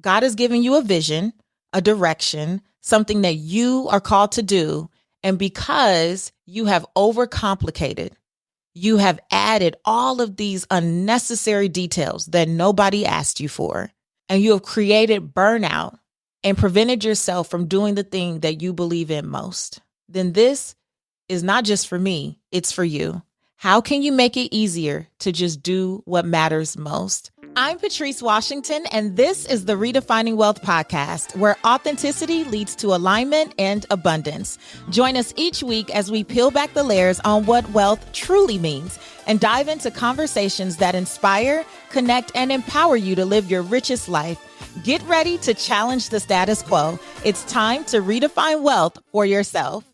God has given you a vision, a direction, something that you are called to do. And because you have overcomplicated, you have added all of these unnecessary details that nobody asked you for, and you have created burnout and prevented yourself from doing the thing that you believe in most, then this is not just for me, it's for you. How can you make it easier to just do what matters most? I'm Patrice Washington, and this is the Redefining Wealth podcast, where authenticity leads to alignment and abundance. Join us each week as we peel back the layers on what wealth truly means and dive into conversations that inspire, connect, and empower you to live your richest life. Get ready to challenge the status quo. It's time to redefine wealth for yourself.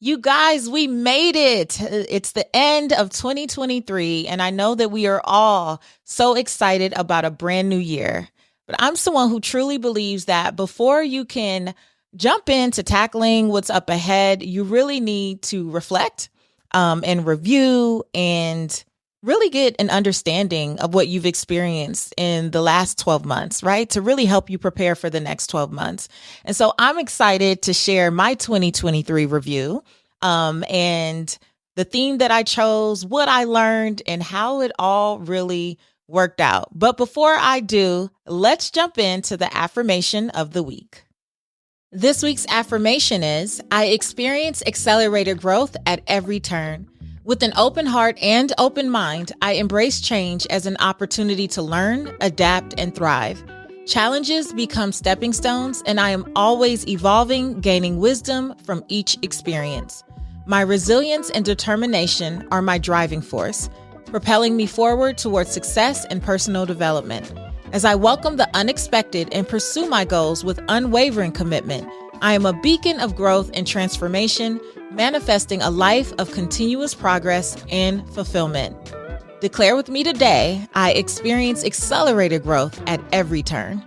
You guys, we made it. It's the end of 2023, and I know that we are all so excited about a brand new year. But I'm someone who truly believes that before you can jump into tackling what's up ahead, you really need to reflect and review and really get an understanding of what you've experienced in the last 12 months, right? To really help you prepare for the next 12 months. And so I'm excited to share my 2023 review and the theme that I chose, what I learned, and how it all really worked out. But before I do, let's jump into the affirmation of the week. This week's affirmation is, I experience accelerated growth at every turn. With an open heart and open mind, I embrace change as an opportunity to learn, adapt, and thrive. Challenges become stepping stones, and I am always evolving, gaining wisdom from each experience. My resilience and determination are my driving force, propelling me forward towards success and personal development. As I welcome the unexpected and pursue my goals with unwavering commitment, I am a beacon of growth and transformation, manifesting a life of continuous progress and fulfillment. Declare with me today, I experience accelerated growth at every turn.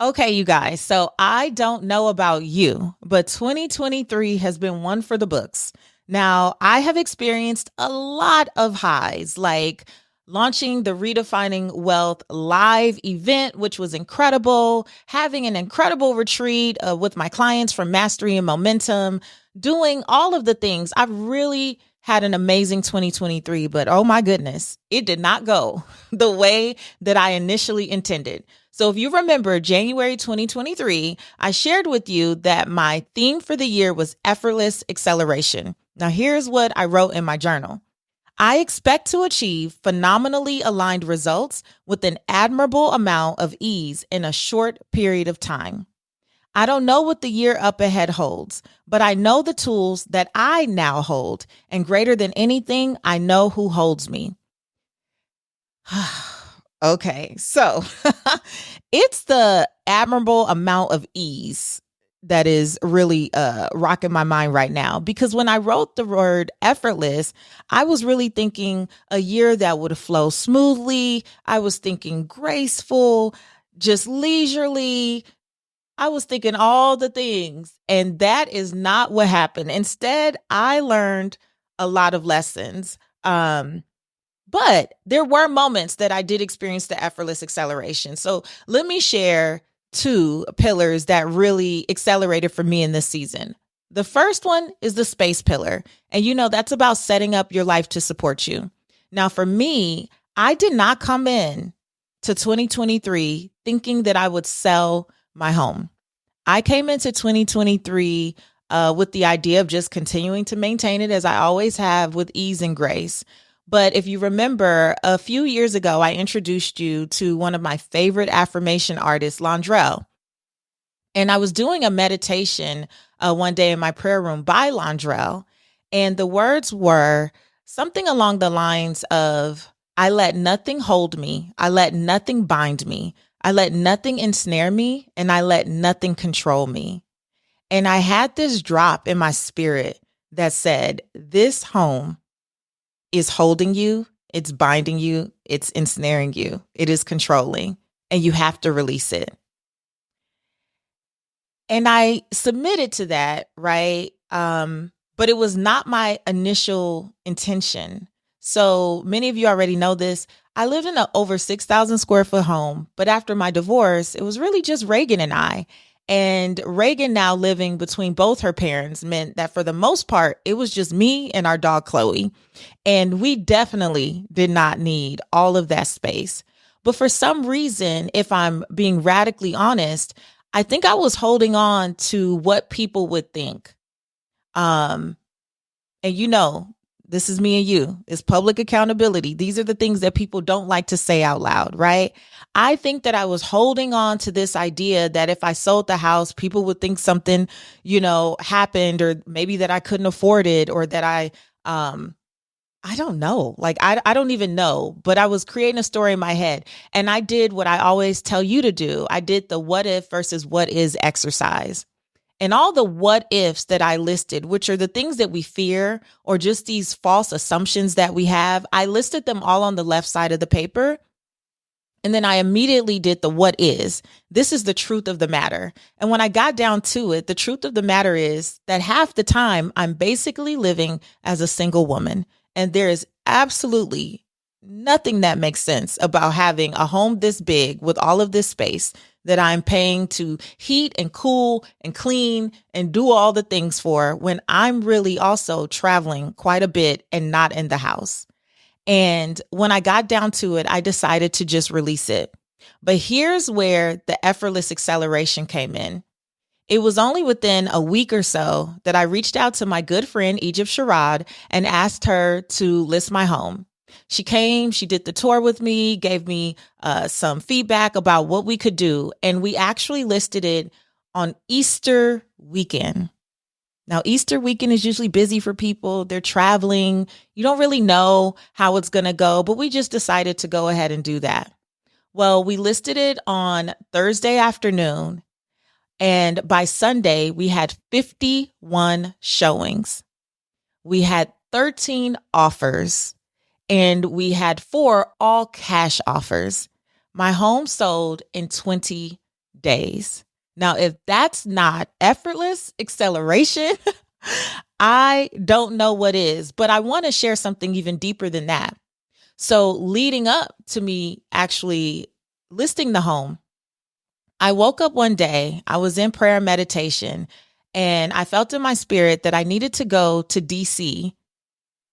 Okay, you guys, so I don't know about you, but 2023 has been one for the books. Now, I have experienced a lot of highs, like launching the Redefining Wealth live event, which was incredible, having an incredible retreat with my clients from Mastery and Momentum, doing all of the things. I've really had an amazing 2023, but oh my goodness, it did not go the way that I initially intended. So if you remember January 2023, I shared with you that my theme for the year was effortless acceleration. Now here's what I wrote in my journal. I expect to achieve phenomenally aligned results with an admirable amount of ease in a short period of time. I don't know what the year up ahead holds, but I know the tools that I now hold, and greater than anything, I know who holds me. Okay, so it's the admirable amount of ease that is really rocking my mind right now, because when I wrote the word effortless, I was really thinking a year that would flow smoothly. I was thinking graceful, just leisurely. I was thinking all the things, and that is not what happened. Instead, I learned a lot of lessons. But there were moments that I did experience the effortless acceleration. So let me share two pillars that really accelerated for me in this season. The first one is the space pillar. And that's about setting up your life to support you. Now, for me, I did not come in to 2023 thinking that I would sell my home. I came into 2023 with the idea of just continuing to maintain it as I always have, with ease and grace. But if you remember, a few years ago, I introduced you to one of my favorite affirmation artists, Londrell. And I was doing a meditation one day in my prayer room by Londrell. And the words were something along the lines of, I let nothing hold me. I let nothing bind me. I let nothing ensnare me. And I let nothing control me. And I had this drop in my spirit that said, this home is holding you, it's binding you, it's ensnaring you, it is controlling, and you have to release it. And I submitted to that, right? But it was not my initial intention. So many of you already know this. I lived in an over 6,000 square foot home, but after my divorce, it was really just Reagan and I. And Reagan now living between both her parents meant that for the most part, it was just me and our dog, Chloe. And we definitely did not need all of that space. But for some reason, if I'm being radically honest, I think I was holding on to what people would think. Um, and this is me and you. It's public accountability. These are the things that people don't like to say out loud, right? I think that I was holding on to this idea that if I sold the house, people would think something, happened, or maybe that I couldn't afford it, or that I don't know. Like, I don't even know, but I was creating a story in my head, and I did what I always tell you to do. I did the what if versus what is exercise. And all the what ifs that I listed, which are the things that we fear or just these false assumptions that we have, I listed them all on the left side of the paper. And then I immediately did the what is. This is the truth of the matter. And when I got down to it, the truth of the matter is that half the time I'm basically living as a single woman. And there is absolutely nothing that makes sense about having a home this big with all of this space that I'm paying to heat and cool and clean and do all the things for, when I'm really also traveling quite a bit and not in the house. And when I got down to it, I decided to just release it. But here's where the effortless acceleration came in. It was only within a week or so that I reached out to my good friend, Egypt Sherrod, and asked her to list my home. She came, she did the tour with me, gave me some feedback about what we could do. And we actually listed it on Easter weekend. Now, Easter weekend is usually busy for people. They're traveling. You don't really know how it's going to go, but we just decided to go ahead and do that. Well, we listed it on Thursday afternoon, and by Sunday, we had 51 showings. We had 13 offers, and we had 4 all cash offers. My home sold in 20 days. Now, if that's not effortless acceleration, I don't know what is, but I want to share something even deeper than that. So leading up to me actually listing the home, I woke up one day, I was in prayer and meditation, and I felt in my spirit that I needed to go to DC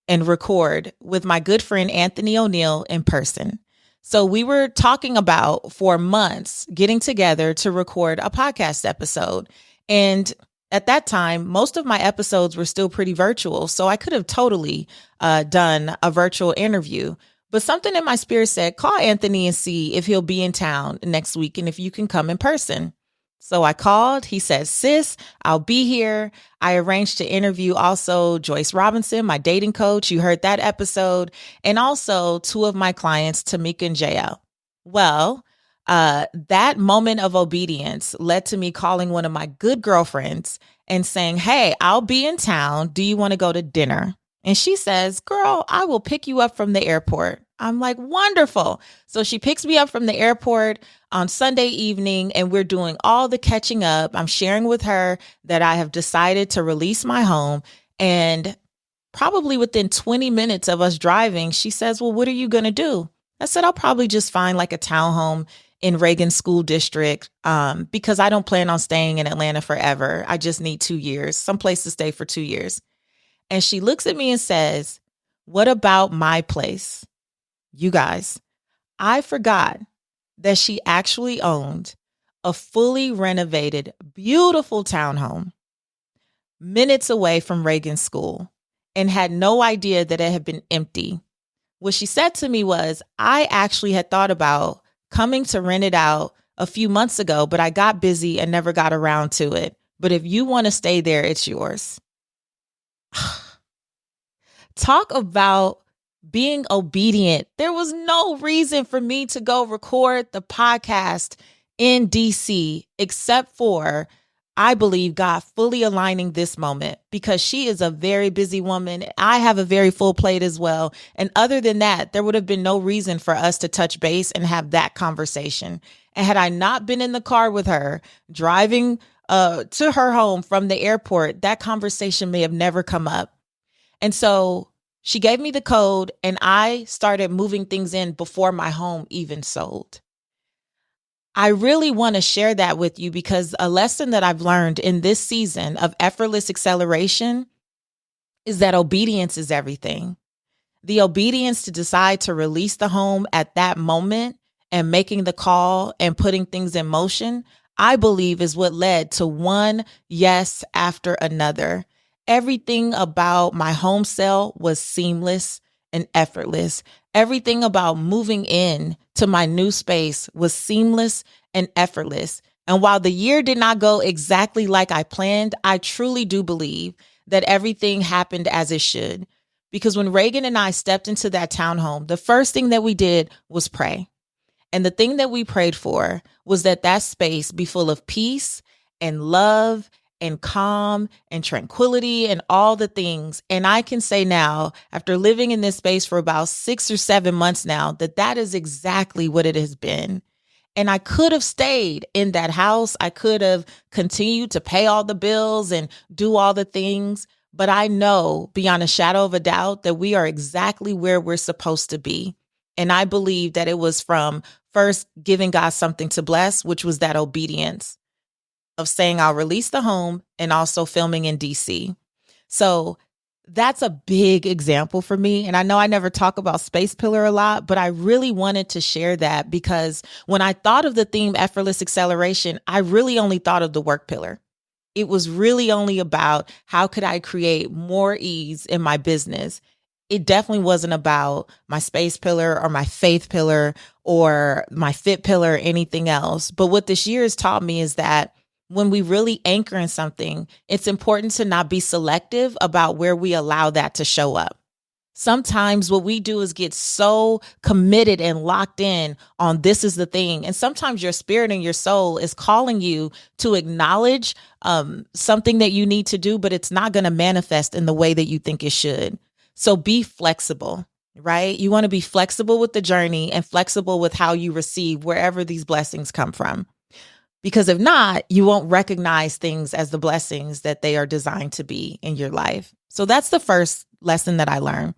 and record with my good friend Anthony O'Neill in person. So we were talking about for months getting together to record a podcast episode. And at that time, most of my episodes were still pretty virtual. So I could have totally done a virtual interview. But something in my spirit said, call Anthony and see if he'll be in town next week and if you can come in person. So I called. He said, sis, I'll be here. I arranged to interview also Joyce Robinson, my dating coach. You heard that episode. And also 2 of my clients, Tamika and JL. Well, that moment of obedience led to me calling one of my good girlfriends and saying, hey, I'll be in town. Do you want to go to dinner? And she says, girl, I will pick you up from the airport. I'm like, wonderful. So she picks me up from the airport on Sunday evening, and we're doing all the catching up. I'm sharing with her that I have decided to release my home. And probably within 20 minutes of us driving, she says, well, what are you going to do? I said, I'll probably just find like a townhome in Reagan School District because I don't plan on staying in Atlanta forever. I just need 2 years, someplace to stay for 2 years. And she looks at me and says, what about my place? You guys, I forgot that she actually owned a fully renovated, beautiful townhome minutes away from Reagan School and had no idea that it had been empty. What she said to me was, I actually had thought about coming to rent it out a few months ago, but I got busy and never got around to it. But if you want to stay there, it's yours. Talk about being obedient. There was no reason for me to go record the podcast in DC except for, I believe, God fully aligning this moment, because she is a very busy woman. I have a very full plate as well. And other than that, there would have been no reason for us to touch base and have that conversation. And had I not been in the car with her driving to her home from the airport, that conversation may have never come up. And so She gave me the code and I started moving things in before my home even sold. I really want to share that with you because a lesson that I've learned in this season of effortless acceleration is that obedience is everything. The obedience to decide to release the home at that moment and making the call and putting things in motion, I believe is what led to one yes after another. Everything about my home sale was seamless and effortless. Everything about moving in to my new space was seamless and effortless. And while the year did not go exactly like I planned, I truly do believe that everything happened as it should. Because when Reagan and I stepped into that townhome, the first thing that we did was pray. And the thing that we prayed for was that that space be full of peace and love and calm and tranquility and all the things. And I can say now, after living in this space for about 6 or 7 months now, that that is exactly what it has been. And I could have stayed in that house. I could have continued to pay all the bills and do all the things. But I know beyond a shadow of a doubt that we are exactly where we're supposed to be. And I believe that it was from first giving God something to bless, which was that obedience of saying I'll release the home and also filming in DC. So that's a big example for me. And I know I never talk about Space Pillar a lot, but I really wanted to share that because when I thought of the theme effortless acceleration, I really only thought of the work pillar. It was really only about how could I create more ease in my business. It definitely wasn't about my space pillar or my faith pillar or my fit pillar or anything else. But what this year has taught me is that when we really anchor in something, it's important to not be selective about where we allow that to show up. Sometimes what we do is get so committed and locked in on this is the thing. And sometimes your spirit and your soul is calling you to acknowledge something that you need to do, but it's not going to manifest in the way that you think it should. So be flexible, right? You want to be flexible with the journey and flexible with how you receive wherever these blessings come from. Because if not, you won't recognize things as the blessings that they are designed to be in your life. So that's the first lesson that I learned.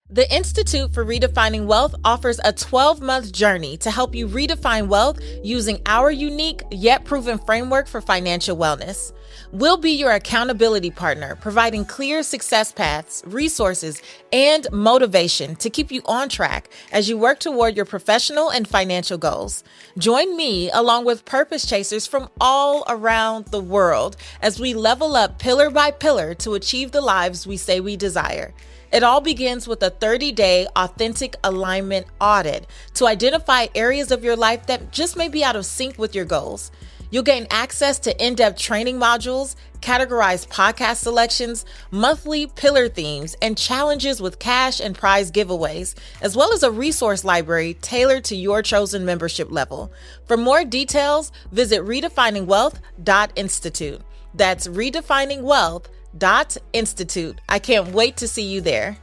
The Institute for Redefining Wealth offers a 12-month journey to help you redefine wealth using our unique yet proven framework for financial wellness. We'll be your accountability partner, providing clear success paths, resources, and motivation to keep you on track as you work toward your professional and financial goals. Join me along with purpose chasers from all around the world as we level up pillar by pillar to achieve the lives we say we desire. It all begins with a 30-day authentic alignment audit to identify areas of your life that just may be out of sync with your goals. You'll gain access to in-depth training modules, categorized podcast selections, monthly pillar themes, and challenges with cash and prize giveaways, as well as a resource library tailored to your chosen membership level. For more details, visit redefiningwealth.institute. That's redefiningwealth.institute. I can't wait to see you there.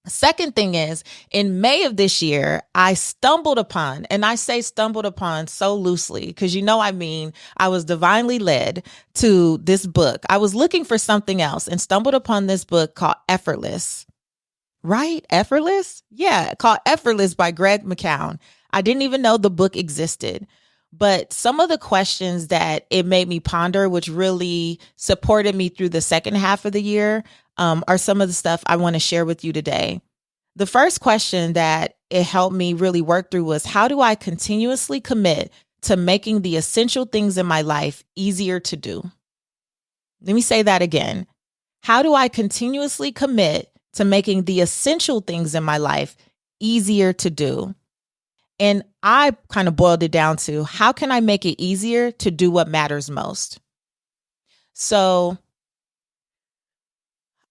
Second thing is, in May of this year, I stumbled upon, and I say stumbled upon so loosely because I was divinely led to this book. I was looking for something else and stumbled upon this book called Effortless. Right? Effortless? Yeah, called Effortless by Greg McKeown. I didn't even know the book existed. But some of the questions that it made me ponder, which really supported me through the second half of the year, are some of the stuff I want to share with you today. The first question that it helped me really work through was, how do I continuously commit to making the essential things in my life easier to do? Let me say that again. How do I continuously commit to making the essential things in my life easier to do? And I kind of boiled it down to, how can I make it easier to do what matters most? So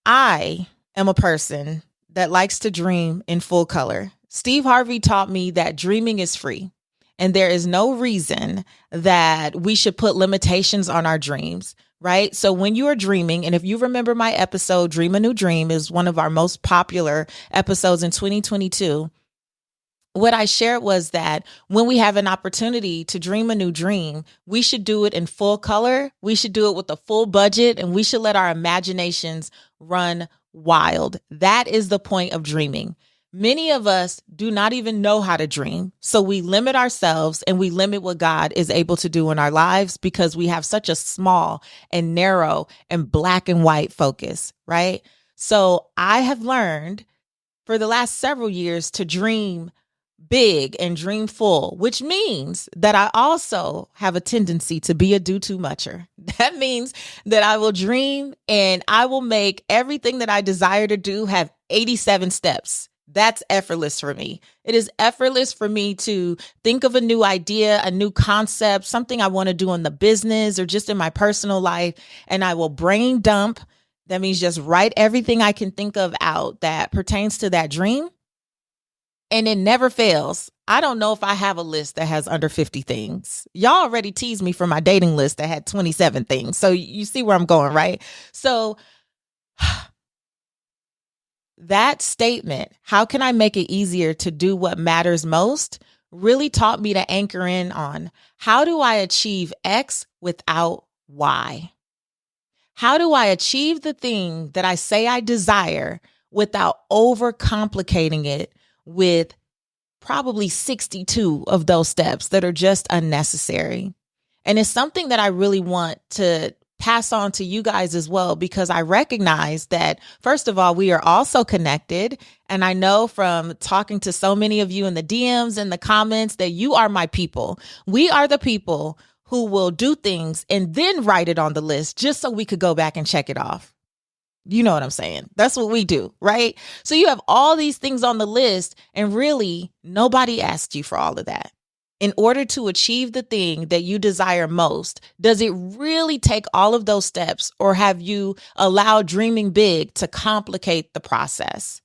I am a person that likes to dream in full color. Steve Harvey taught me that dreaming is free, and there is no reason that we should put limitations on our dreams, right? So when you are dreaming, and if you remember my episode, Dream a New Dream, is one of our most popular episodes in 2022. What I shared was that when we have an opportunity to dream a new dream, we should do it in full color. We should do it with a full budget, and we should let our imaginations run wild. That is the point of dreaming. Many of us do not even know how to dream. So we limit ourselves and we limit what God is able to do in our lives because we have such a small and narrow and black and white focus, right? So I have learned for the last several years to dream big and dream full, which means that I also have a tendency to be a do too mucher. That means that I will dream and I will make everything that I desire to do have 87 steps. That's effortless for me. It is effortless for me to think of a new idea, a new concept, something I want to do in the business or just in my personal life. And I will brain dump. That means just write everything I can think of out that pertains to that dream. And it never fails. I don't know if I have a list that has under 50 things. Y'all already teased me for my dating list that had 27 things. So you see where I'm going, right? So that statement, how can I make it easier to do what matters most, really taught me to anchor in on how do I achieve X without Y? How do I achieve the thing that I say I desire without overcomplicating it with probably 62 of those steps that are just unnecessary? And it's something that I really want to pass on to you guys as well, because I recognize that, first of all, we are also connected. And I know from talking to so many of you in the DMs and the comments that you are my people. We are the people who will do things and then write it on the list just so we could go back and check it off. You know what I'm saying? That's what we do, right? So you have all these things on the list and really nobody asked you for all of that. In order to achieve the thing that you desire most, does it really take all of those steps, or have you allowed dreaming big to complicate the process?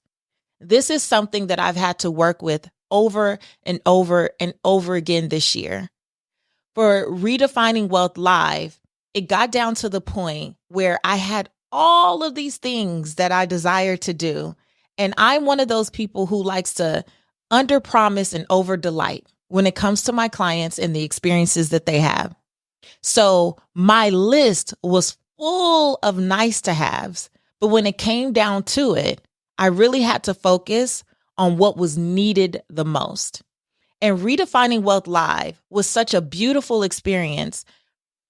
This is something that I've had to work with over and over and over again this year. For Redefining Wealth Live, it got down to the point where I had all of these things that I desire to do. And I'm one of those people who likes to under promise and over delight when it comes to my clients and the experiences that they have. So my list was full of nice to haves, but when it came down to it, I really had to focus on what was needed the most. And Redefining Wealth Live was such a beautiful experience,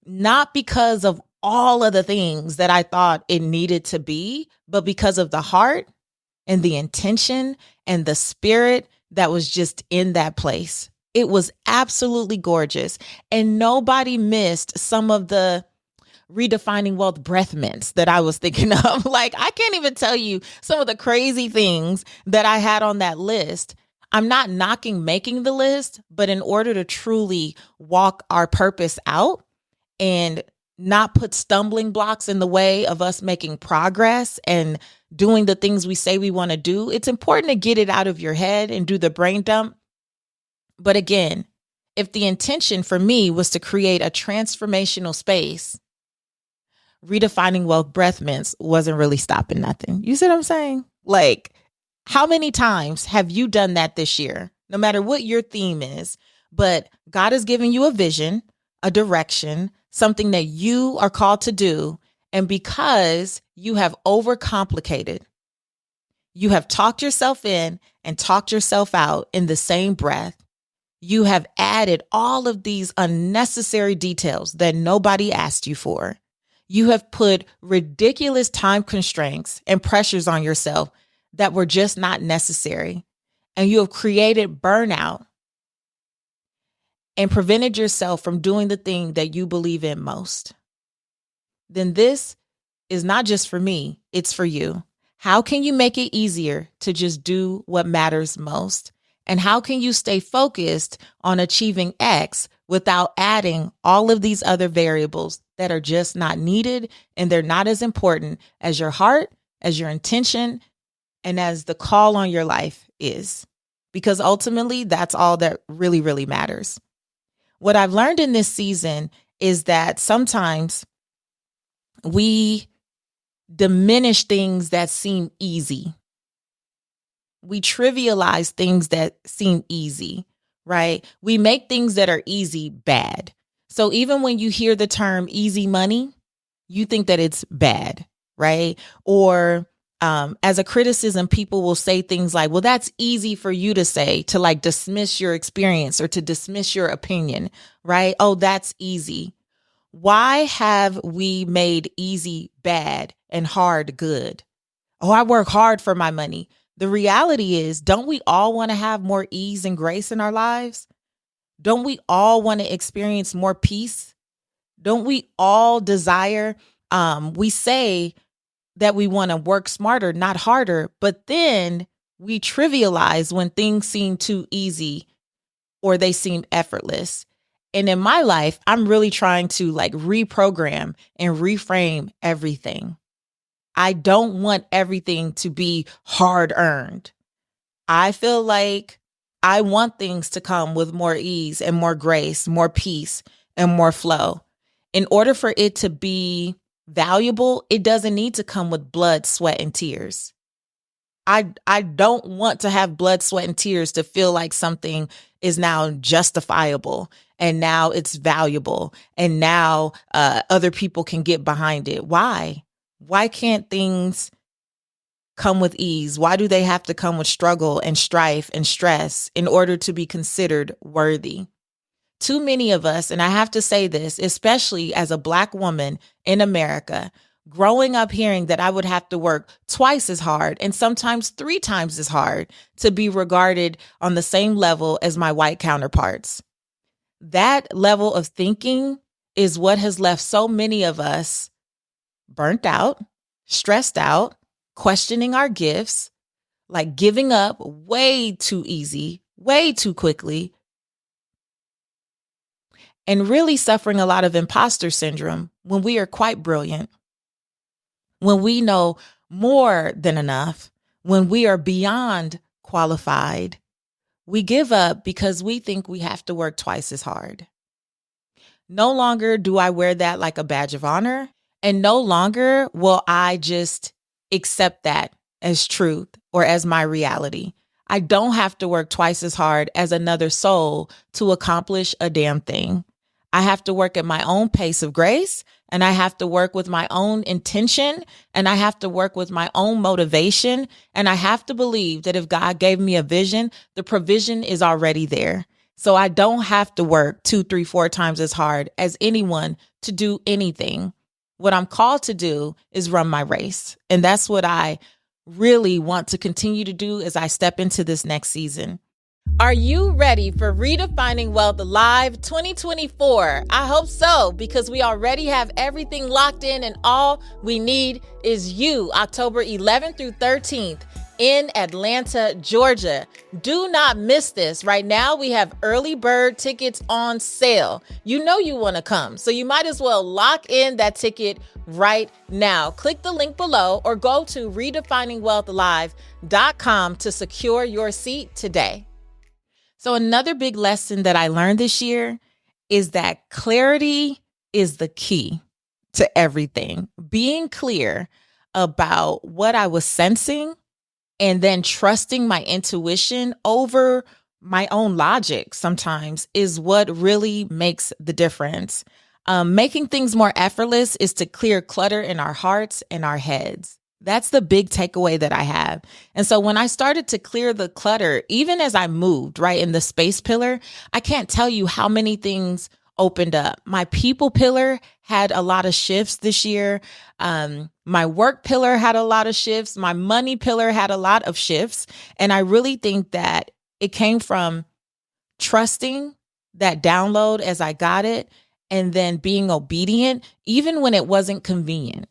not because of all of the things that I thought it needed to be, but because of the heart and the intention and the spirit that was just in that place. It was absolutely gorgeous. And nobody missed some of the Redefining Wealth breath mints that I was thinking of. Like, I can't even tell you some of the crazy things that I had on that list. I'm not knocking making the list, but in order to truly walk our purpose out and not put stumbling blocks in the way of us making progress and doing the things we say we want to do, it's important to get it out of your head and do the brain dump. But again, if the intention for me was to create a transformational space, Redefining Wealth breath mints wasn't really stopping nothing. You see what I'm saying? Like, how many times have you done that this year? No matter what your theme is, but God has given you a vision, a direction, something that you are called to do. And because you have overcomplicated, you have talked yourself in and talked yourself out in the same breath. You have added all of these unnecessary details that nobody asked you for. You have put ridiculous time constraints and pressures on yourself that were just not necessary. And you have created burnout and prevented yourself from doing the thing that you believe in most. Then this is not just for me, it's for you. How can you make it easier to just do what matters most? And how can you stay focused on achieving X without adding all of these other variables that are just not needed and they're not as important as your heart, as your intention, and as the call on your life is? Because ultimately, that's all that really, really matters. What I've learned in this season is that sometimes we diminish things that seem easy. We trivialize things that seem easy, right? We make things that are easy bad. So even when you hear the term easy money, you think that it's bad, right? Or As a criticism, people will say things like, well, that's easy for you to say, to like dismiss your experience or to dismiss your opinion, right? Oh, that's easy. Why have we made easy bad and hard good? Oh, I work hard for my money. The reality is, don't we all want to have more ease and grace in our lives? Don't we all want to experience more peace? Don't we all desire, we say that we want to work smarter, not harder, but then we trivialize when things seem too easy or they seem effortless. And in my life, I'm really trying to like reprogram and reframe everything. I don't want everything to be hard earned. I feel like I want things to come with more ease and more grace, more peace and more flow. In order for it to be valuable, it doesn't need to come with blood, sweat, and tears. I don't want to have blood, sweat, and tears to feel like something is now justifiable and now it's valuable and now other people can get behind it. Why? Why can't things come with ease? Why do they have to come with struggle and strife and stress in order to be considered worthy? Too many of us, and I have to say this, especially as a Black woman in America, growing up hearing that I would have to work twice as hard and sometimes 3 times as hard to be regarded on the same level as my white counterparts. That level of thinking is what has left so many of us burnt out, stressed out, questioning our gifts, like giving up way too easy, way too quickly, and really suffering a lot of imposter syndrome when we are quite brilliant, when we know more than enough, when we are beyond qualified. We give up because we think we have to work twice as hard. No longer do I wear that like a badge of honor, and no longer will I just accept that as truth or as my reality. I don't have to work twice as hard as another soul to accomplish a damn thing. I have to work at my own pace of grace, and I have to work with my own intention, and I have to work with my own motivation, and I have to believe that if God gave me a vision, the provision is already there. So I don't have to work 2, 3, 4 times as hard as anyone to do anything. What I'm called to do is run my race, and that's what I really want to continue to do as I step into this next season. Are you ready for Redefining Wealth Live 2024? I hope so, because we already have everything locked in and all we need is you. October 11th through 13th in Atlanta, Georgia. Do not miss this. Right now, we have early bird tickets on sale. You know you want to come, so you might as well lock in that ticket right now. Click the link below or go to redefiningwealthlive.com to secure your seat today. So another big lesson that I learned this year is that clarity is the key to everything. Being clear about what I was sensing and then trusting my intuition over my own logic sometimes is what really makes the difference. Making things more effortless is to clear clutter in our hearts and our heads. That's the big takeaway that I have. And so when I started to clear the clutter, even as I moved right in the space pillar, I can't tell you how many things opened up. My people pillar had a lot of shifts this year. My work pillar had a lot of shifts. My money pillar had a lot of shifts. And I really think that it came from trusting that download as I got it and then being obedient, even when it wasn't convenient.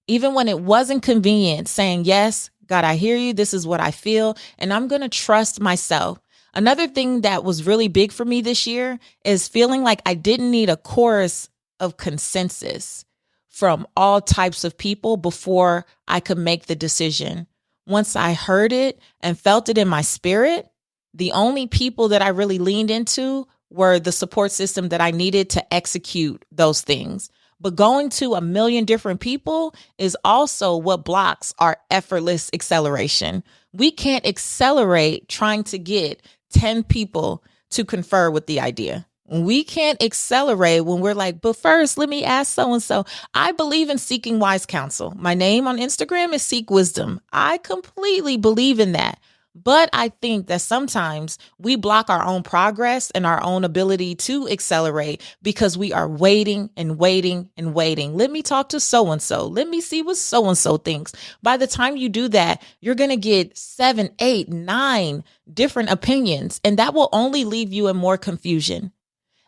Even when it wasn't convenient, saying, yes, God, I hear you. This is what I feel. And I'm going to trust myself. Another thing that was really big for me this year is feeling like I didn't need a chorus of consensus from all types of people before I could make the decision. Once I heard it and felt it in my spirit, the only people that I really leaned into were the support system that I needed to execute those things. But going to a million different people is also what blocks our effortless acceleration. We can't accelerate trying to get 10 people to confer with the idea. We can't accelerate when we're like, but first, let me ask so and so. I believe in seeking wise counsel. My name on Instagram is Seek Wisdom. I completely believe in that. But I think that sometimes we block our own progress and our own ability to accelerate because we are waiting and waiting and waiting. Let me talk to so and so. Let me see what so and so thinks. By the time you do that, you're going to get 7, 8, 9 different opinions, and that will only leave you in more confusion.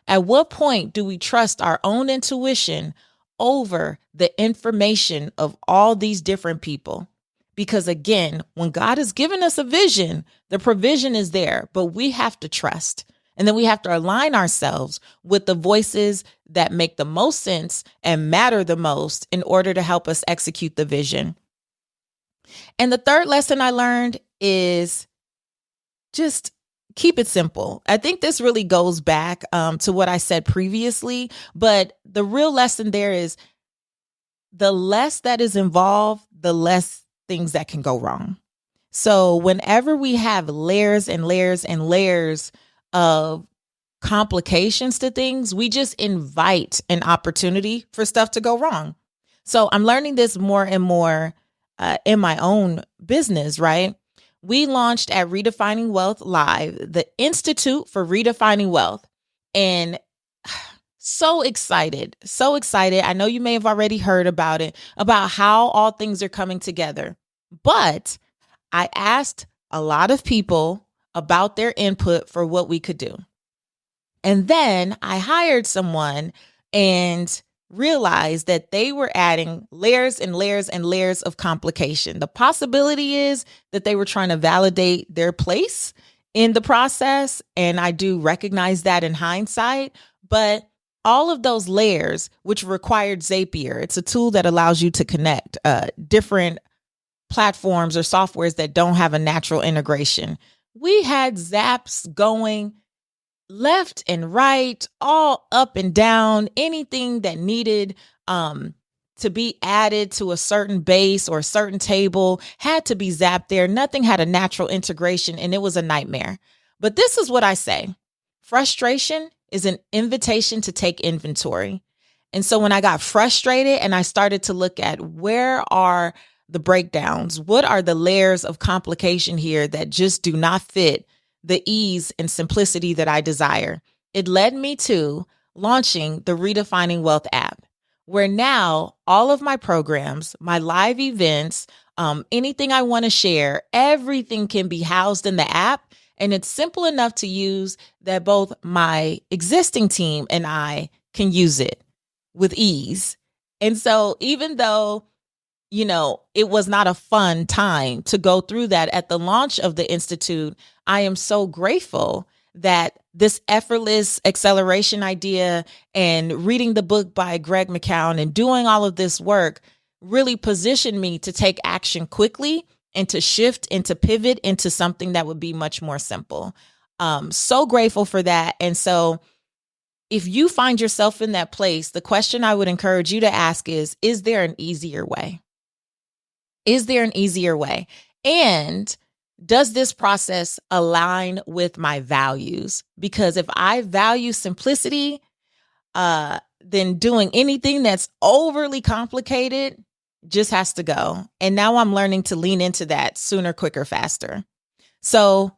At what point do we trust our own intuition over the information of all these different people? Because again, when God has given us a vision, the provision is there, but we have to trust. And then we have to align ourselves with the voices that make the most sense and matter the most in order to help us execute the vision. And the third lesson I learned is just keep it simple. I think this really goes back to what I said previously, but the real lesson there is the less that is involved, the less things that can go wrong. So whenever we have layers and layers and layers of complications to things, we just invite an opportunity for stuff to go wrong. So I'm learning this more and more in my own business, right? We launched at Redefining Wealth Live, the Institute for Redefining Wealth. And so excited, so excited. I know you may have already heard about it, about how all things are coming together. But I asked a lot of people about their input for what we could do. And then I hired someone and realized that they were adding layers and layers and layers of complication. The possibility is that they were trying to validate their place in the process. And I do recognize that in hindsight, but all of those layers, which required Zapier, it's a tool that allows you to connect different platforms or softwares that don't have a natural integration. We had zaps going left and right, all up and down, anything that needed to be added to a certain base or a certain table had to be zapped there. Nothing had a natural integration, and it was a nightmare. But this is what I say. Frustration is an invitation to take inventory. And so when I got frustrated and I started to look at where are the breakdowns, what are the layers of complication here that just do not fit the ease and simplicity that I desire, it led me to launching the Redefining Wealth app, where now all of my programs, my live events, anything I want to share, everything can be housed in the app. And it's simple enough to use that both my existing team and I can use it with ease. And so even though it was not a fun time to go through that at the launch of the Institute, I am so grateful that this effortless acceleration idea and reading the book by Greg McKeown and doing all of this work really positioned me to take action quickly and to shift and to pivot into something that would be much more simple. So grateful for that. And so if you find yourself in that place, the question I would encourage you to ask is there an easier way? Is there an easier way? And does this process align with my values? Because if I value simplicity, then doing anything that's overly complicated just has to go. And now I'm learning to lean into that sooner, quicker, faster. So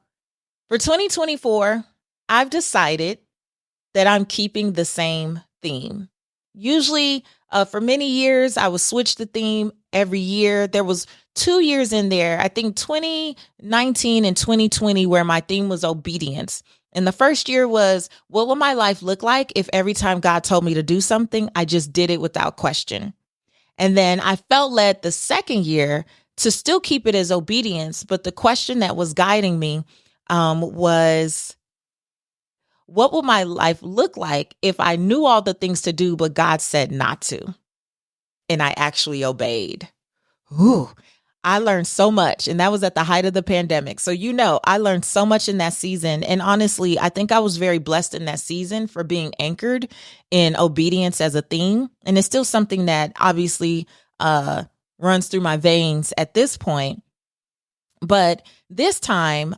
for 2024, I've decided that I'm keeping the same theme. Usually, for many years, I would switch the theme every year. There was 2 years in there, I think 2019 and 2020, where my theme was obedience. And the first year was, what will my life look like if every time God told me to do something, I just did it without question? And then I felt led the second year to still keep it as obedience. But the question that was guiding me was, what will my life look like if I knew all the things to do, but God said not to? And I actually obeyed. Ooh, I learned so much. And that was at the height of the pandemic. So, I learned so much in that season. And honestly, I think I was very blessed in that season for being anchored in obedience as a theme. And it's still something that obviously runs through my veins at this point. But this time,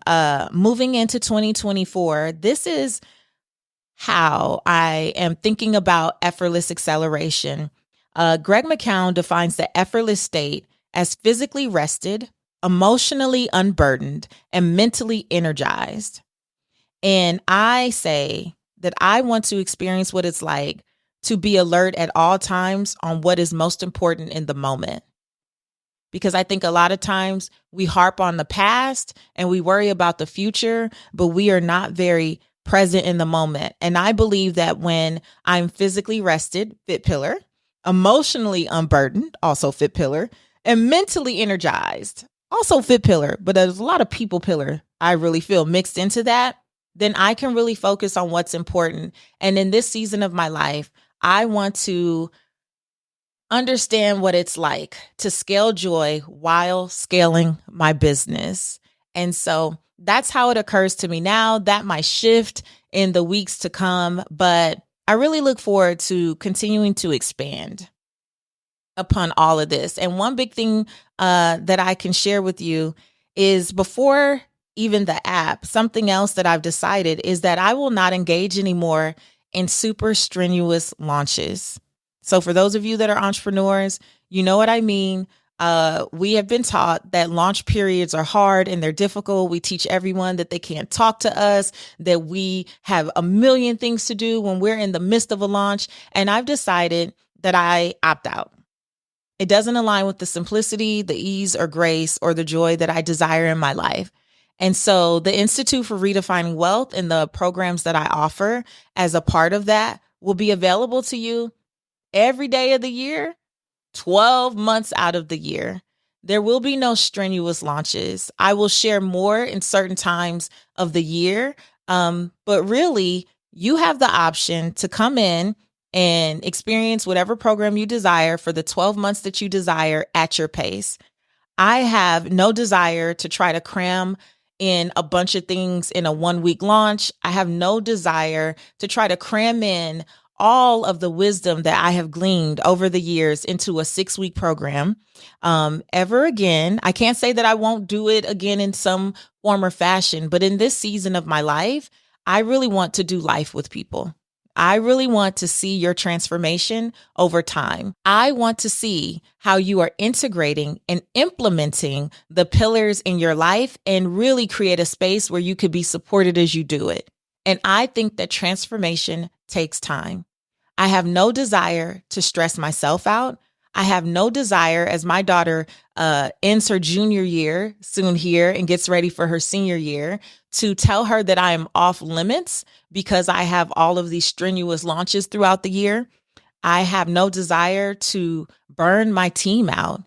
moving into 2024, this is how I am thinking about effortless acceleration, Greg McCown defines the effortless state as physically rested, emotionally unburdened, and mentally energized. And I say that I want to experience what it's like to be alert at all times on what is most important in the moment. Because I think a lot of times we harp on the past and we worry about the future, but we are not very present in the moment. And I believe that when I'm physically rested, fit pillar, emotionally unburdened, also fit pillar, and mentally energized, also fit pillar, but there's a lot of people pillar I really feel mixed into that, then I can really focus on what's important. And in this season of my life, I want to understand what it's like to scale joy while scaling my business. And so that's how it occurs to me now. That might shift in the weeks to come, but I really look forward to continuing to expand upon all of this. And one big thing that I can share with you is before even the app, something else that I've decided is that I will not engage anymore in super strenuous launches. So for those of you that are entrepreneurs, you know what I mean. We have been taught that launch periods are hard and they're difficult. We teach everyone that they can't talk to us, that we have a million things to do when we're in the midst of a launch. And I've decided that I opt out. It doesn't align with the simplicity, the ease or grace or the joy that I desire in my life. And so the Institute for Redefining Wealth and the programs that I offer as a part of that will be available to you every day of the year, 12 months out of the year. There will be no strenuous launches. I will share more in certain times of the year. But really, you have the option to come in and experience whatever program you desire for the 12 months that you desire at your pace. I have no desire to try to cram in a bunch of things in a 1-week launch. I have no desire to try to cram in all of the wisdom that I have gleaned over the years into a 6-week program ever again. I can't say that I won't do it again in some form or fashion, but in this season of my life, I really want to do life with people. I really want to see your transformation over time. I want to see how you are integrating and implementing the pillars in your life and really create a space where you could be supported as you do it. And I think that transformation takes time. I have no desire to stress myself out. I have no desire as my daughter ends her junior year soon here and gets ready for her senior year to tell her that I am off limits because I have all of these strenuous launches throughout the year. I have no desire to burn my team out.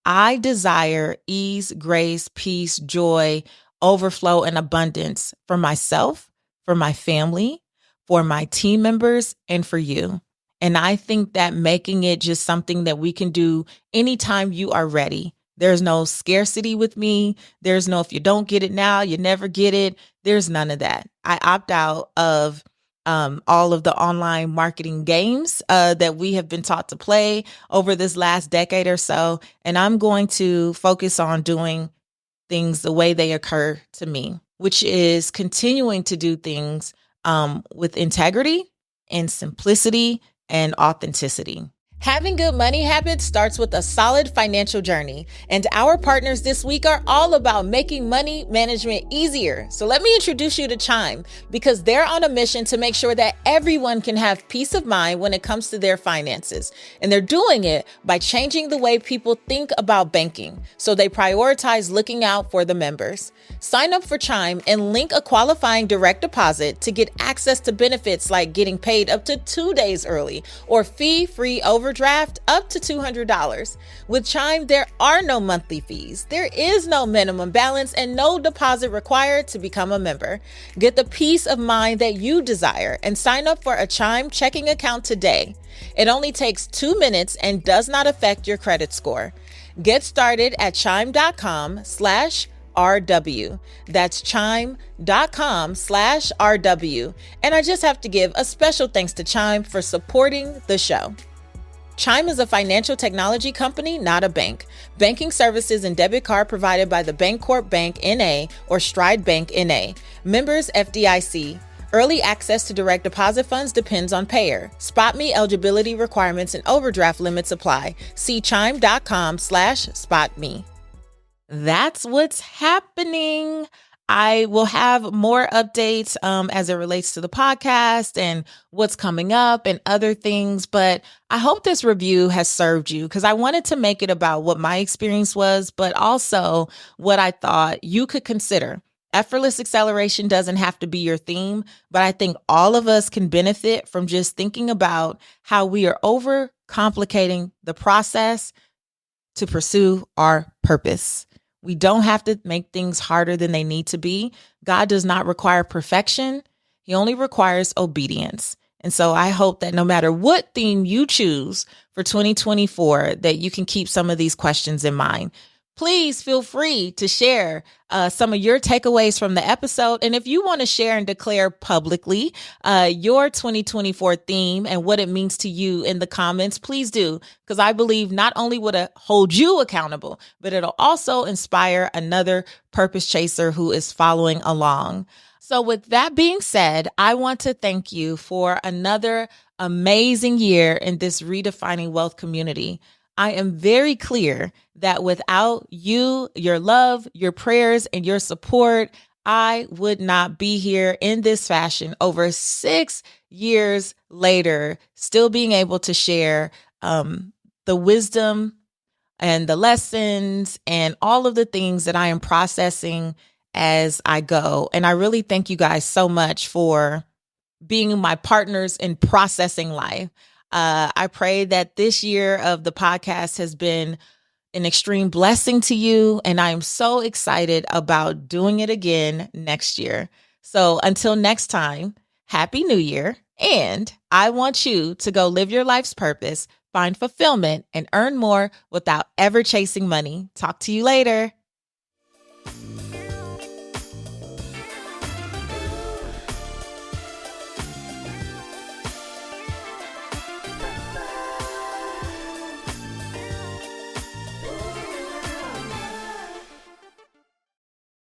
I desire ease, grace, peace, joy, overflow, and abundance for myself, for my family, for my team members, and for you. And I think that making it just something that we can do anytime you are ready. There's no scarcity with me. There's no, if you don't get it now, you never get it. There's none of that. I opt out of all of the online marketing games that we have been taught to play over this last decade or so. And I'm going to focus on doing things the way they occur to me, which is continuing to do things with integrity and simplicity and authenticity. Having good money habits starts with a solid financial journey, and our partners this week are all about making money management easier. So let me introduce you to Chime, because they're on a mission to make sure that everyone can have peace of mind when it comes to their finances. And they're doing it by changing the way people think about banking, so they prioritize looking out for the members. Sign up for Chime and link a qualifying direct deposit to get access to benefits like getting paid up to 2 days early or fee-free overdraft up to $200. With Chime, there are no monthly fees. There is no minimum balance and no deposit required to become a member. Get the peace of mind that you desire and sign up for a Chime checking account today. It only takes 2 minutes and does not affect your credit score. Get started at chime.com/RW. That's chime.com/RW. And I just have to give a special thanks to Chime for supporting the show. Chime is a financial technology company, not a bank. Banking services and debit card provided by the Bancorp Bank N.A. or Stride Bank N.A. Members FDIC. Early access to direct deposit funds depends on payer. SpotMe eligibility requirements and overdraft limits apply. See chime.com/spotme. That's what's happening. I will have more updates as it relates to the podcast and what's coming up and other things. But I hope this review has served you, because I wanted to make it about what my experience was, but also what I thought you could consider. Effortless acceleration doesn't have to be your theme, but I think all of us can benefit from just thinking about how we are overcomplicating the process to pursue our purpose. We don't have to make things harder than they need to be. God does not require perfection. He only requires obedience. And so I hope that no matter what theme you choose for 2024, that you can keep some of these questions in mind. Please feel free to share some of your takeaways from the episode. And if you want to share and declare publicly your 2024 theme and what it means to you in the comments, please do. Because I believe not only will it hold you accountable, but it'll also inspire another purpose chaser who is following along. So with that being said, I want to thank you for another amazing year in this Redefining Wealth community. I am very clear that without you, your love, your prayers, and your support, I would not be here in this fashion over 6 years later, still being able to share the wisdom and the lessons and all of the things that I am processing as I go. And I really thank you guys so much for being my partners in processing life. I pray that this year of the podcast has been an extreme blessing to you, and I am so excited about doing it again next year. So until next time, Happy New Year, and I want you to go live your life's purpose, find fulfillment, and earn more without ever chasing money. Talk to you later.